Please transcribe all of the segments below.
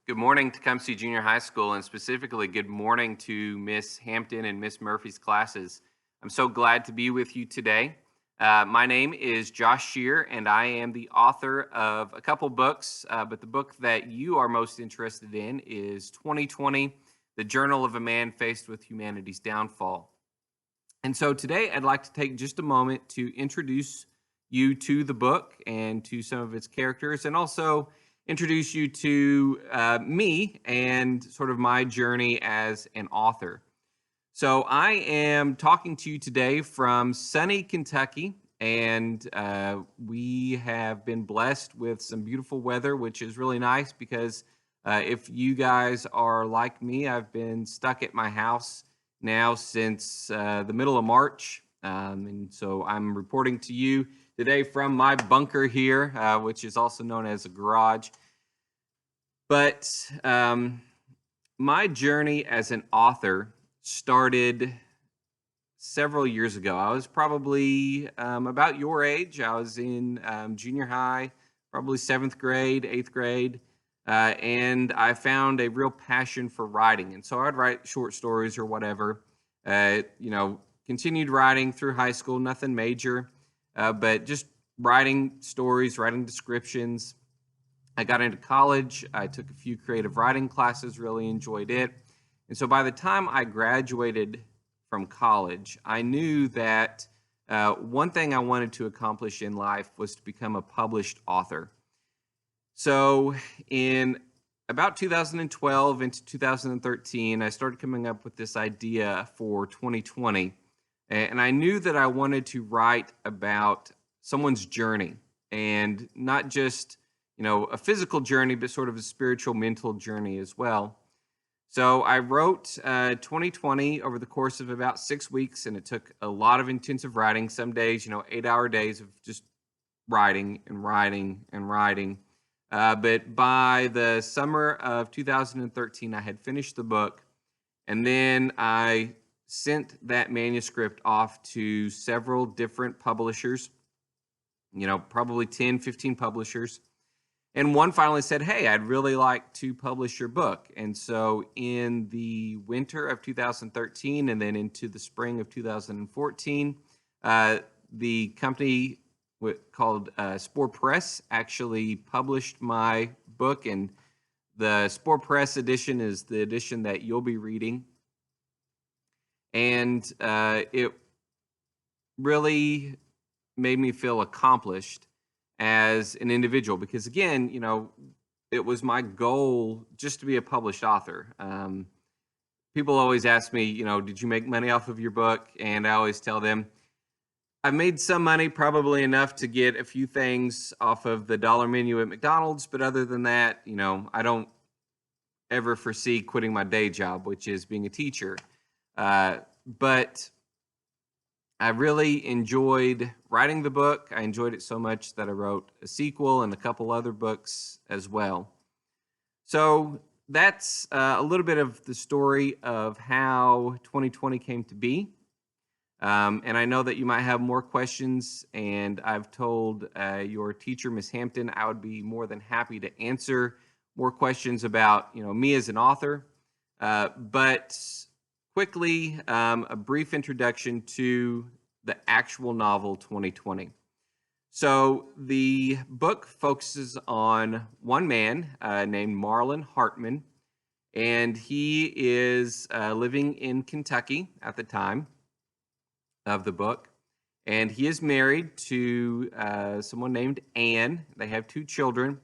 Good morning to Tecumseh Junior High School, and specifically good morning to Miss Hampton and Miss Murphy's classes. I'm so glad to be with you today. My name is Josh Scherrer, and I am the author of a couple books, but the book that you are most interested in is 2020, The Journal of a Man Faced with Humanity's Downfall. And so today I'd like to take just a moment to introduce you to the book and to some of its characters, and also introduce you to me and sort of my journey as an author. So I am talking to you today from sunny Kentucky, and we have been blessed with some beautiful weather, which is really nice because if you guys are like me, I've been stuck at my house now since the middle of March. And so I'm reporting to you today from my bunker here, which is also known as a garage. But my journey as an author started several years ago. I was probably about your age. I was in junior high, probably seventh grade, eighth grade. And I found a real passion for writing. And so I'd write short stories or whatever, continued writing through high school, nothing major, but just writing stories, writing descriptions. I got into college. I took a few creative writing classes, really enjoyed it. And so by the time I graduated from college, I knew that one thing I wanted to accomplish in life was to become a published author. So in about 2012 into 2013, I started coming up with this idea for 2020. And I knew that I wanted to write about someone's journey, and not just a physical journey, but sort of a spiritual, mental journey as well. So I wrote 2020 over the course of about 6 weeks, and it took a lot of intensive writing. Some days, 8-hour days of just writing and writing and writing. But by the summer of 2013, I had finished the book, and then I sent that manuscript off to several different publishers, probably 10, 15 publishers. And one finally said, "Hey, I'd really like to publish your book." And so in the winter of 2013 and then into the spring of 2014, the company called Spore Press actually published my book. And the Spore Press edition is the edition that you'll be reading. And it really made me feel accomplished as an individual, because again, it was my goal just to be a published author. People always ask me, did you make money off of your book? And I always tell them, I made some money, probably enough to get a few things off of the dollar menu at McDonald's. But other than that, I don't ever foresee quitting my day job, which is being a teacher. But I really enjoyed writing the book. I enjoyed it so much that I wrote a sequel and a couple other books as well. So that's a little bit of the story of how 2020 came to be. And I know that you might have more questions, and I've told your teacher, Miss Hampton, I would be more than happy to answer more questions about, me as an author. But quickly, a brief introduction to the actual novel 2020. So the book focuses on one man named Marlon Hartman, and he is living in Kentucky at the time of the book. And he is married to someone named Anne. They have 2 children.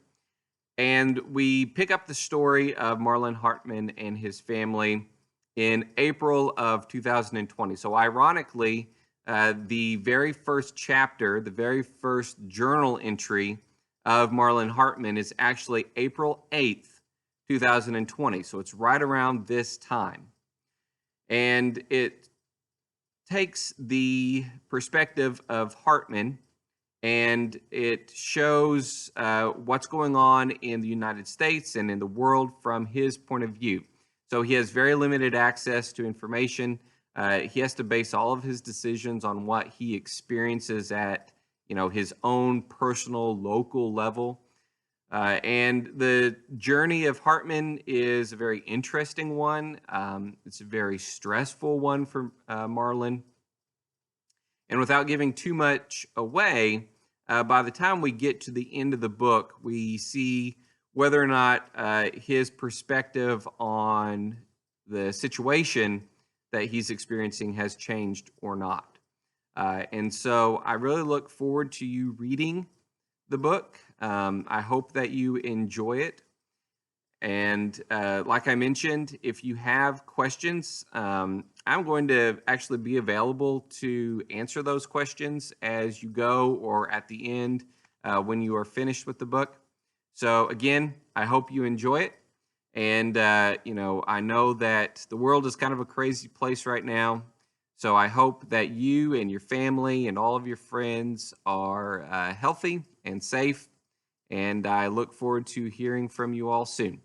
And we pick up the story of Marlon Hartman and his family in April of 2020. So ironically, the very first chapter, the very first journal entry of Marlon Hartman is actually April 8th, 2020. So it's right around this time. And it takes the perspective of Hartman, and it shows what's going on in the United States and in the world from his point of view. So he has very limited access to information. He has to base all of his decisions on what he experiences at, his own personal, local level. And the journey of Hartman is a very interesting one. It's a very stressful one for Marlin. And without giving too much away, by the time we get to the end of the book, we see whether or not his perspective on the situation that he's experiencing has changed or not. And so I really look forward to you reading the book. I hope that you enjoy it. And like I mentioned, if you have questions, I'm going to actually be available to answer those questions as you go or at the end when you are finished with the book. So again, I hope you enjoy it. And, I know that the world is kind of a crazy place right now. So I hope that you and your family and all of your friends are healthy and safe. And I look forward to hearing from you all soon.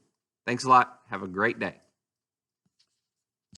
Thanks a lot. Have a great day.